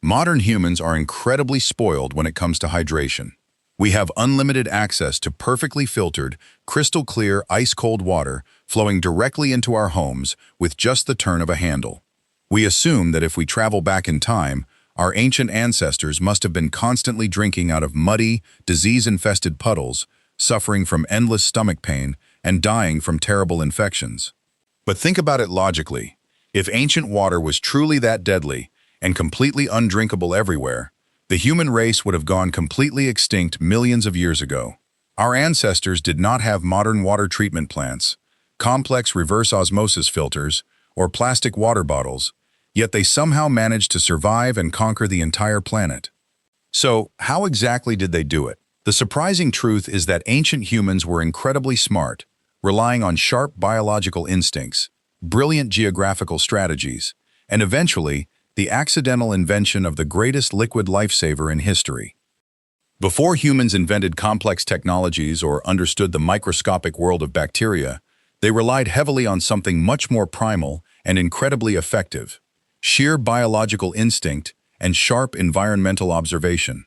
Modern humans are incredibly spoiled when it comes to hydration. We have unlimited access to perfectly filtered, crystal-clear, ice-cold water flowing directly into our homes with just the turn of a handle. We assume that if we travel back in time, our ancient ancestors must have been constantly drinking out of muddy, disease-infested puddles, suffering from endless stomach pain, and dying from terrible infections. But think about it logically. If ancient water was truly that deadly and completely undrinkable everywhere, the human race would have gone completely extinct millions of years ago. Our ancestors did not have modern water treatment plants, complex reverse osmosis filters, or plastic water bottles, yet they somehow managed to survive and conquer the entire planet. So, how exactly did they do it? The surprising truth is that ancient humans were incredibly smart, relying on sharp biological instincts, brilliant geographical strategies, and eventually, the accidental invention of the greatest liquid lifesaver in history. Before humans invented complex technologies or understood the microscopic world of bacteria, they relied heavily on something much more primal and incredibly effective: sheer biological instinct and sharp environmental observation.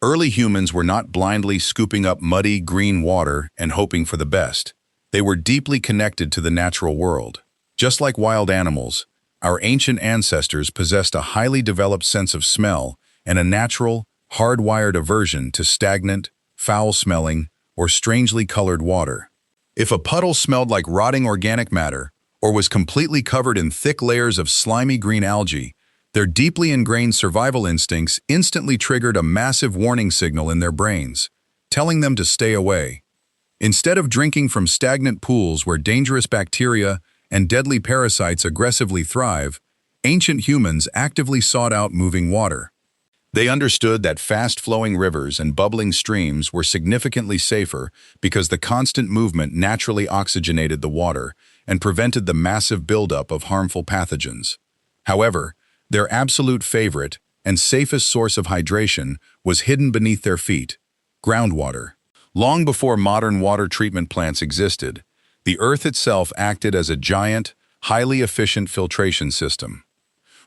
Early humans were not blindly scooping up muddy, green water and hoping for the best. They were deeply connected to the natural world. Just like wild animals, our ancient ancestors possessed a highly developed sense of smell and a natural, hardwired aversion to stagnant, foul-smelling, or strangely colored water. If a puddle smelled like rotting organic matter or was completely covered in thick layers of slimy green algae, their deeply ingrained survival instincts instantly triggered a massive warning signal in their brains, telling them to stay away. Instead of drinking from stagnant pools where dangerous bacteria and deadly parasites aggressively thrive, ancient humans actively sought out moving water. They understood that fast-flowing rivers and bubbling streams were significantly safer because the constant movement naturally oxygenated the water and prevented the massive buildup of harmful pathogens. However, their absolute favorite and safest source of hydration was hidden beneath their feet: groundwater. Long before modern water treatment plants existed, the Earth itself acted as a giant, highly efficient filtration system.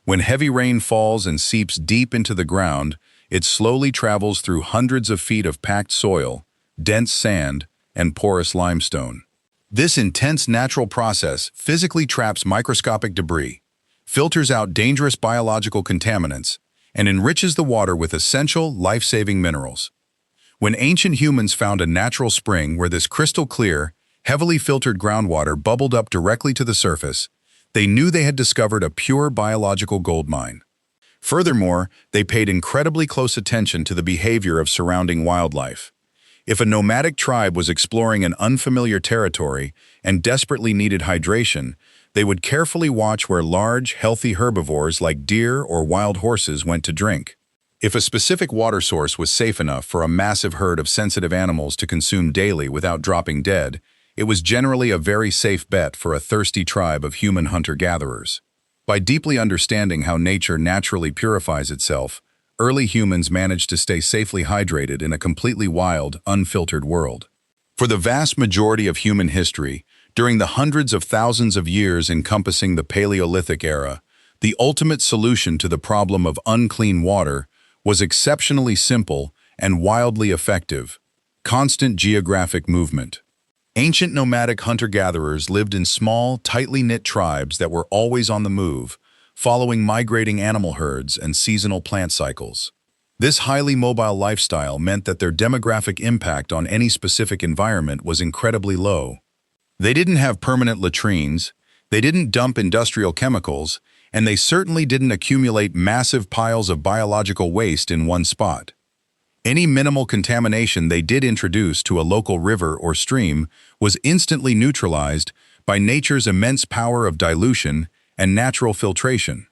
When heavy rain falls and seeps deep into the ground, it slowly travels through hundreds of feet of packed soil, dense sand, and porous limestone. This intense natural process physically traps microscopic debris, filters out dangerous biological contaminants, and enriches the water with essential, life-saving minerals. When ancient humans found a natural spring where this crystal-clear, heavily filtered groundwater bubbled up directly to the surface, they knew they had discovered a pure biological goldmine. Furthermore, they paid incredibly close attention to the behavior of surrounding wildlife. If a nomadic tribe was exploring an unfamiliar territory and desperately needed hydration, they would carefully watch where large, healthy herbivores like deer or wild horses went to drink. If a specific water source was safe enough for a massive herd of sensitive animals to consume daily without dropping dead, it was generally a very safe bet for a thirsty tribe of human hunter-gatherers. By deeply understanding how nature naturally purifies itself, early humans managed to stay safely hydrated in a completely wild, unfiltered world. For the vast majority of human history, during the hundreds of thousands of years encompassing the Paleolithic era, the ultimate solution to the problem of unclean water was exceptionally simple and wildly effective: constant geographic movement. Ancient nomadic hunter-gatherers lived in small, tightly knit tribes that were always on the move, following migrating animal herds and seasonal plant cycles. This highly mobile lifestyle meant that their demographic impact on any specific environment was incredibly low. They didn't have permanent latrines, they didn't dump industrial chemicals, and they certainly didn't accumulate massive piles of biological waste in one spot. Any minimal contamination they did introduce to a local river or stream was instantly neutralized by nature's immense power of dilution and natural filtration.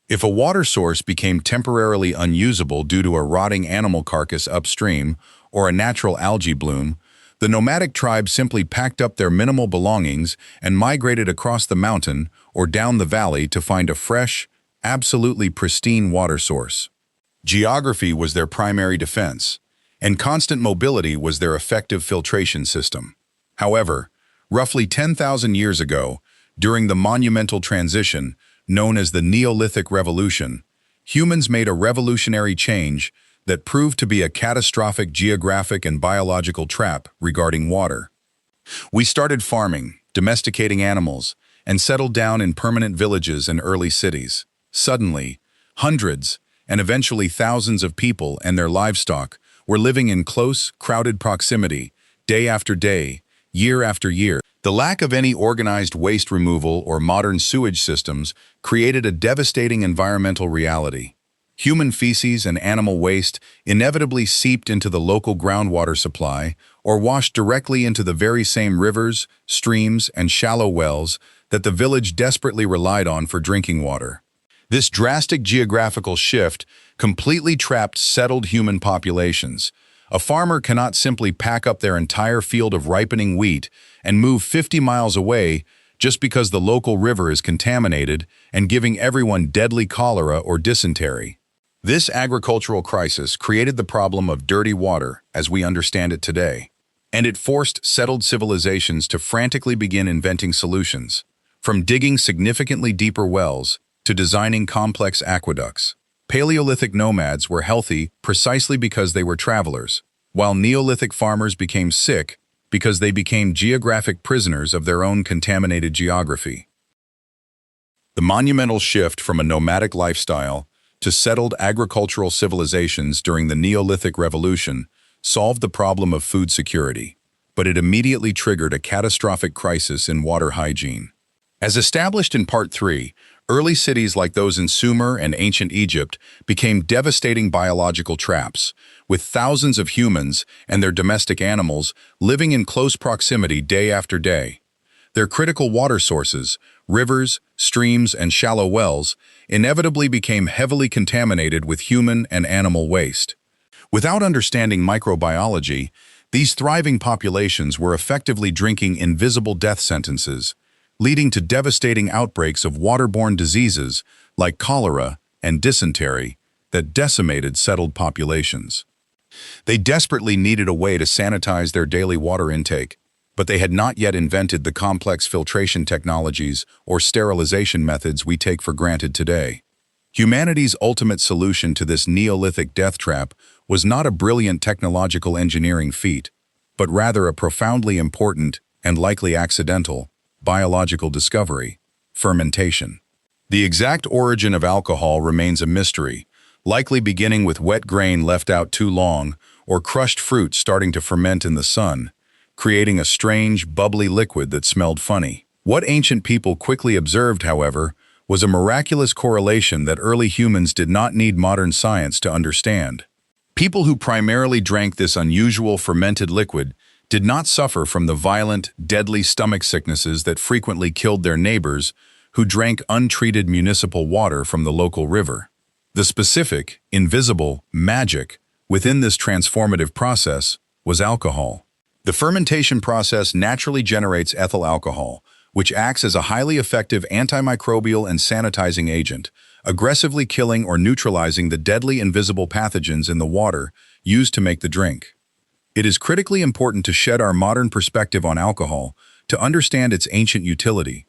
If a water source became temporarily unusable due to a rotting animal carcass upstream or a natural algae bloom, the nomadic tribe simply packed up their minimal belongings and migrated across the mountain or down the valley to find a fresh, absolutely pristine water source. Geography was their primary defense, and constant mobility was their effective filtration system. However, roughly 10,000 years ago, during the monumental transition known as the Neolithic Revolution, humans made a revolutionary change that proved to be a catastrophic geographic and biological trap regarding water. We started farming, domesticating animals, and settled down in permanent villages and early cities. Suddenly, hundreds, and eventually thousands of people and their livestock were living in close, crowded proximity, day after day, year after year. The lack of any organized waste removal or modern sewage systems created a devastating environmental reality. Human feces and animal waste inevitably seeped into the local groundwater supply or washed directly into the very same rivers, streams, and shallow wells that the village desperately relied on for drinking water. This drastic geographical shift completely trapped settled human populations. A farmer cannot simply pack up their entire field of ripening wheat and move 50 miles away just because the local river is contaminated and giving everyone deadly cholera or dysentery. This agricultural crisis created the problem of dirty water as we understand it today, and it forced settled civilizations to frantically begin inventing solutions, from digging significantly deeper wells to designing complex aqueducts. Paleolithic nomads were healthy precisely because they were travelers, while Neolithic farmers became sick because they became geographic prisoners of their own contaminated geography. The monumental shift from a nomadic lifestyle to settled agricultural civilizations during the Neolithic Revolution solved the problem of food security, but it immediately triggered a catastrophic crisis in water hygiene. As established in Part 3, early cities like those in Sumer and ancient Egypt became devastating biological traps, with thousands of humans and their domestic animals living in close proximity day after day. Their critical water sources, rivers, streams, and shallow wells, inevitably became heavily contaminated with human and animal waste. Without understanding microbiology, these thriving populations were effectively drinking invisible death sentences, leading to devastating outbreaks of waterborne diseases like cholera and dysentery that decimated settled populations. They desperately needed a way to sanitize their daily water intake, but they had not yet invented the complex filtration technologies or sterilization methods we take for granted today. Humanity's ultimate solution to this Neolithic death trap was not a brilliant technological engineering feat, but rather a profoundly important, and likely accidental, biological discovery: fermentation. The exact origin of alcohol remains a mystery, likely beginning with wet grain left out too long or crushed fruit starting to ferment in the sun, creating a strange, bubbly liquid that smelled funny. What ancient people quickly observed, however, was a miraculous correlation that early humans did not need modern science to understand. People who primarily drank this unusual fermented liquid did not suffer from the violent, deadly stomach sicknesses that frequently killed their neighbors who drank untreated municipal water from the local river. The specific, invisible magic within this transformative process was alcohol. The fermentation process naturally generates ethyl alcohol, which acts as a highly effective antimicrobial and sanitizing agent, aggressively killing or neutralizing the deadly invisible pathogens in the water used to make the drink. It is critically important to shed our modern perspective on alcohol to understand its ancient utility.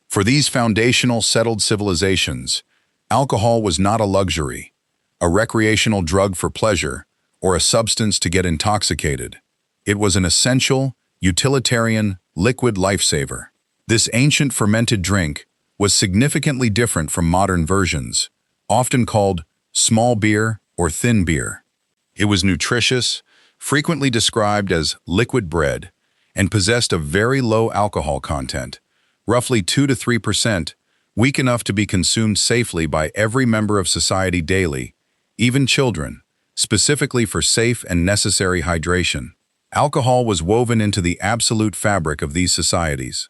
For these foundational settled civilizations, alcohol was not a luxury, a recreational drug for pleasure, or a substance to get intoxicated. It was an essential, utilitarian, liquid lifesaver. This ancient fermented drink was significantly different from modern versions, often called small beer or thin beer. It was nutritious, frequently described as liquid bread, and possessed a very low alcohol content, roughly 2 to 3%, weak enough to be consumed safely by every member of society daily, even children, specifically for safe and necessary hydration. Alcohol was woven into the absolute fabric of these societies.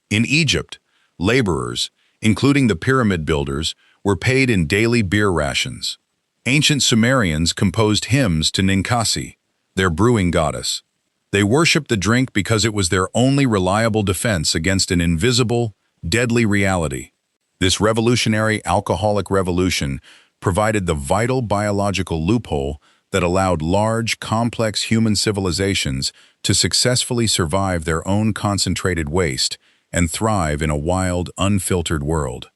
In Egypt, laborers, including the pyramid builders, were paid in daily beer rations. Ancient Sumerians composed hymns to Ninkasi, their brewing goddess. They worshipped the drink because it was their only reliable defense against an invisible, deadly reality. This revolutionary alcoholic revolution provided the vital biological loophole that allowed large, complex human civilizations to successfully survive their own concentrated waste and thrive in a wild, unfiltered world.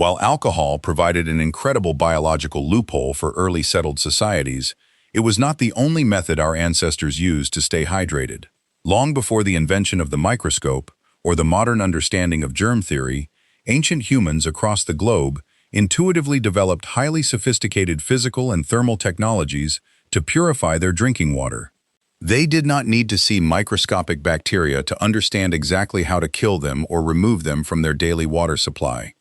While alcohol provided an incredible biological loophole for early settled societies, it was not the only method our ancestors used to stay hydrated. Long before the invention of the microscope or the modern understanding of germ theory, ancient humans across the globe intuitively developed highly sophisticated physical and thermal technologies to purify their drinking water. They did not need to see microscopic bacteria to understand exactly how to kill them or remove them from their daily water supply.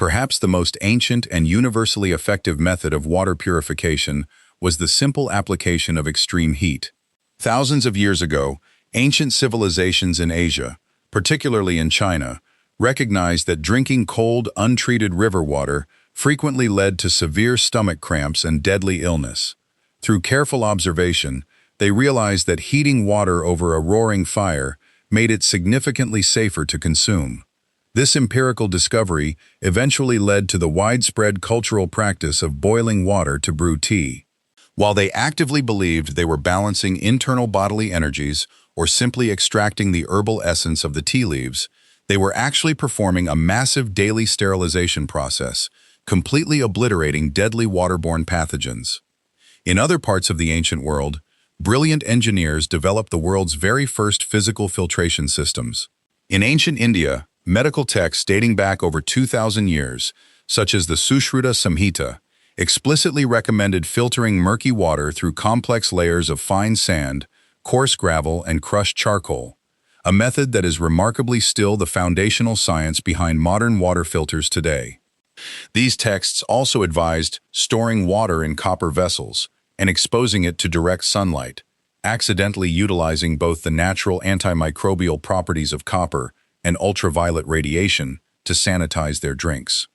Perhaps the most ancient and universally effective method of water purification was the simple application of extreme heat. Thousands of years ago, ancient civilizations in Asia, particularly in China, recognized that drinking cold, untreated river water frequently led to severe stomach cramps and deadly illness. Through careful observation, they realized that heating water over a roaring fire made it significantly safer to consume. This empirical discovery eventually led to the widespread cultural practice of boiling water to brew tea. While they actively believed they were balancing internal bodily energies or simply extracting the herbal essence of the tea leaves, they were actually performing a massive daily sterilization process, completely obliterating deadly waterborne pathogens. In other parts of the ancient world, brilliant engineers developed the world's very first physical filtration systems. In ancient India, medical texts dating back over 2,000 years, such as the Sushruta Samhita, explicitly recommended filtering murky water through complex layers of fine sand, coarse gravel, and crushed charcoal, a method that is remarkably still the foundational science behind modern water filters today. These texts also advised storing water in copper vessels and exposing it to direct sunlight, accidentally utilizing both the natural antimicrobial properties of copper and ultraviolet radiation to sanitize their drinks.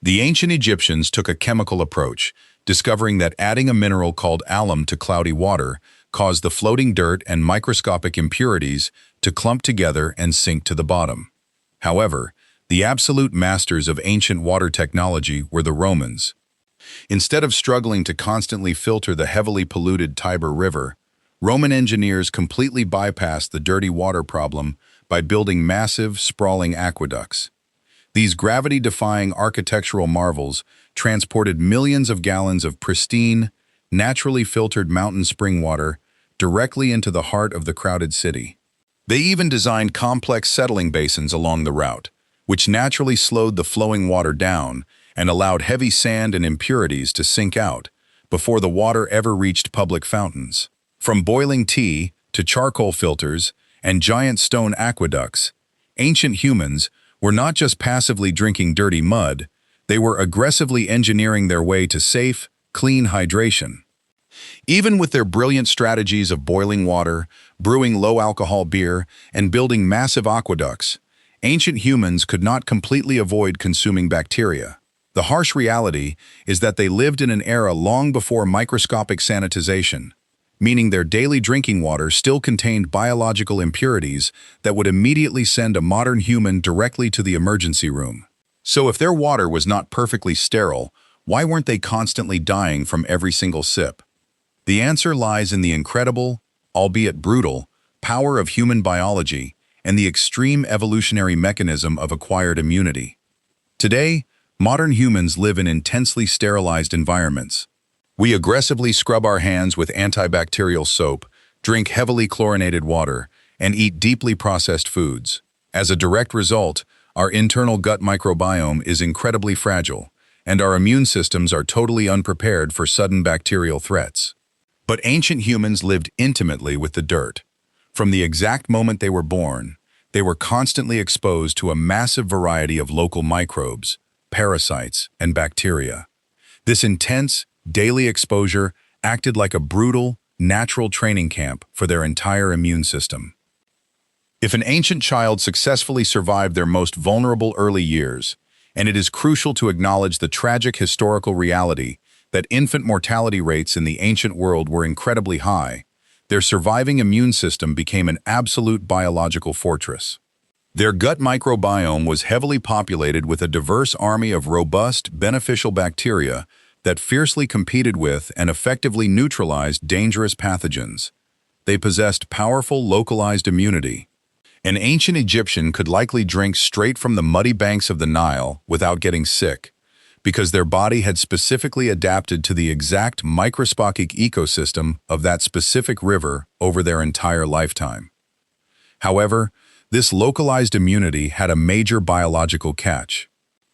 The ancient Egyptians took a chemical approach, discovering that adding a mineral called alum to cloudy water caused the floating dirt and microscopic impurities to clump together and sink to the bottom. However, the absolute masters of ancient water technology were the Romans. Instead of struggling to constantly filter the heavily polluted Tiber River, Roman engineers completely bypassed the dirty water problem by building massive, sprawling aqueducts. These gravity-defying architectural marvels transported millions of gallons of pristine, naturally filtered mountain spring water directly into the heart of the crowded city. They even designed complex settling basins along the route, which naturally slowed the flowing water down and allowed heavy sand and impurities to sink out before the water ever reached public fountains. From boiling tea to charcoal filters and giant stone aqueducts, ancient humans were not just passively drinking dirty mud, they were aggressively engineering their way to safe, clean hydration. Even with their brilliant strategies of boiling water, brewing low-alcohol beer, and building massive aqueducts, ancient humans could not completely avoid consuming bacteria. The harsh reality is that they lived in an era long before microscopic sanitization, meaning their daily drinking water still contained biological impurities that would immediately send a modern human directly to the emergency room. So if their water was not perfectly sterile, why weren't they constantly dying from every single sip? The answer lies in the incredible, albeit brutal, power of human biology and the extreme evolutionary mechanism of acquired immunity. Today, modern humans live in intensely sterilized environments. We aggressively scrub our hands with antibacterial soap, drink heavily chlorinated water, and eat deeply processed foods. As a direct result, our internal gut microbiome is incredibly fragile, and our immune systems are totally unprepared for sudden bacterial threats. But ancient humans lived intimately with the dirt. From the exact moment they were born, they were constantly exposed to a massive variety of local microbes, parasites, and bacteria. This intense, daily exposure acted like a brutal, natural training camp for their entire immune system. If an ancient child successfully survived their most vulnerable early years, and it is crucial to acknowledge the tragic historical reality that infant mortality rates in the ancient world were incredibly high, their surviving immune system became an absolute biological fortress. Their gut microbiome was heavily populated with a diverse army of robust, beneficial bacteria that fiercely competed with and effectively neutralized dangerous pathogens. They possessed powerful localized immunity, An ancient Egyptian could likely drink straight from the muddy banks of the Nile without getting sick, because their body had specifically adapted to the exact microscopic ecosystem of that specific river over their entire lifetime. However, this localized immunity had a major biological catch.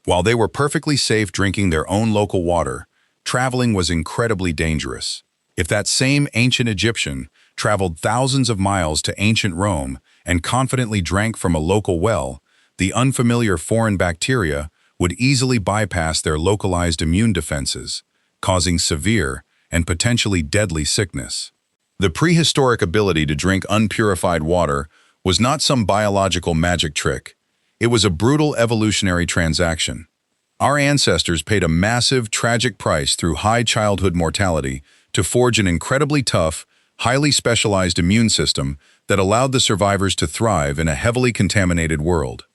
While they were perfectly safe drinking their own local water, traveling was incredibly dangerous. If that same ancient Egyptian traveled thousands of miles to ancient Rome and confidently drank from a local well, the unfamiliar foreign bacteria would easily bypass their localized immune defenses, causing severe and potentially deadly sickness. The prehistoric ability to drink unpurified water was not some biological magic trick. It was a brutal evolutionary transaction. Our ancestors paid a massive, tragic price through high childhood mortality to forge an incredibly tough, highly specialized immune system that allowed the survivors to thrive in a heavily contaminated world.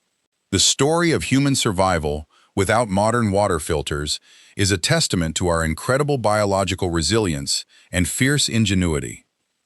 The story of human survival without modern water filters is a testament to our incredible biological resilience and fierce ingenuity.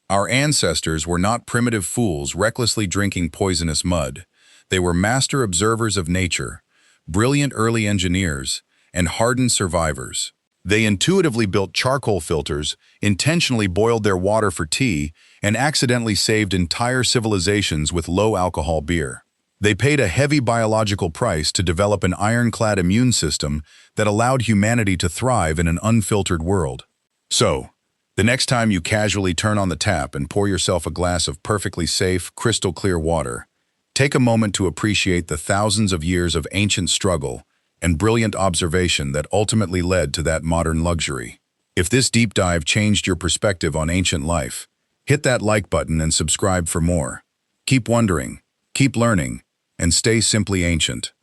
Our ancestors were not primitive fools recklessly drinking poisonous mud. They were master observers of nature, brilliant early engineers, and hardened survivors. They intuitively built charcoal filters, intentionally boiled their water for tea, and accidentally saved entire civilizations with low-alcohol beer. They paid a heavy biological price to develop an ironclad immune system that allowed humanity to thrive in an unfiltered world. So, the next time you casually turn on the tap and pour yourself a glass of perfectly safe, crystal-clear water, take a moment to appreciate the thousands of years of ancient struggle and brilliant observation that ultimately led to that modern luxury. If this deep dive changed your perspective on ancient life, hit that like button and subscribe for more. Keep wondering, keep learning, and stay simply ancient.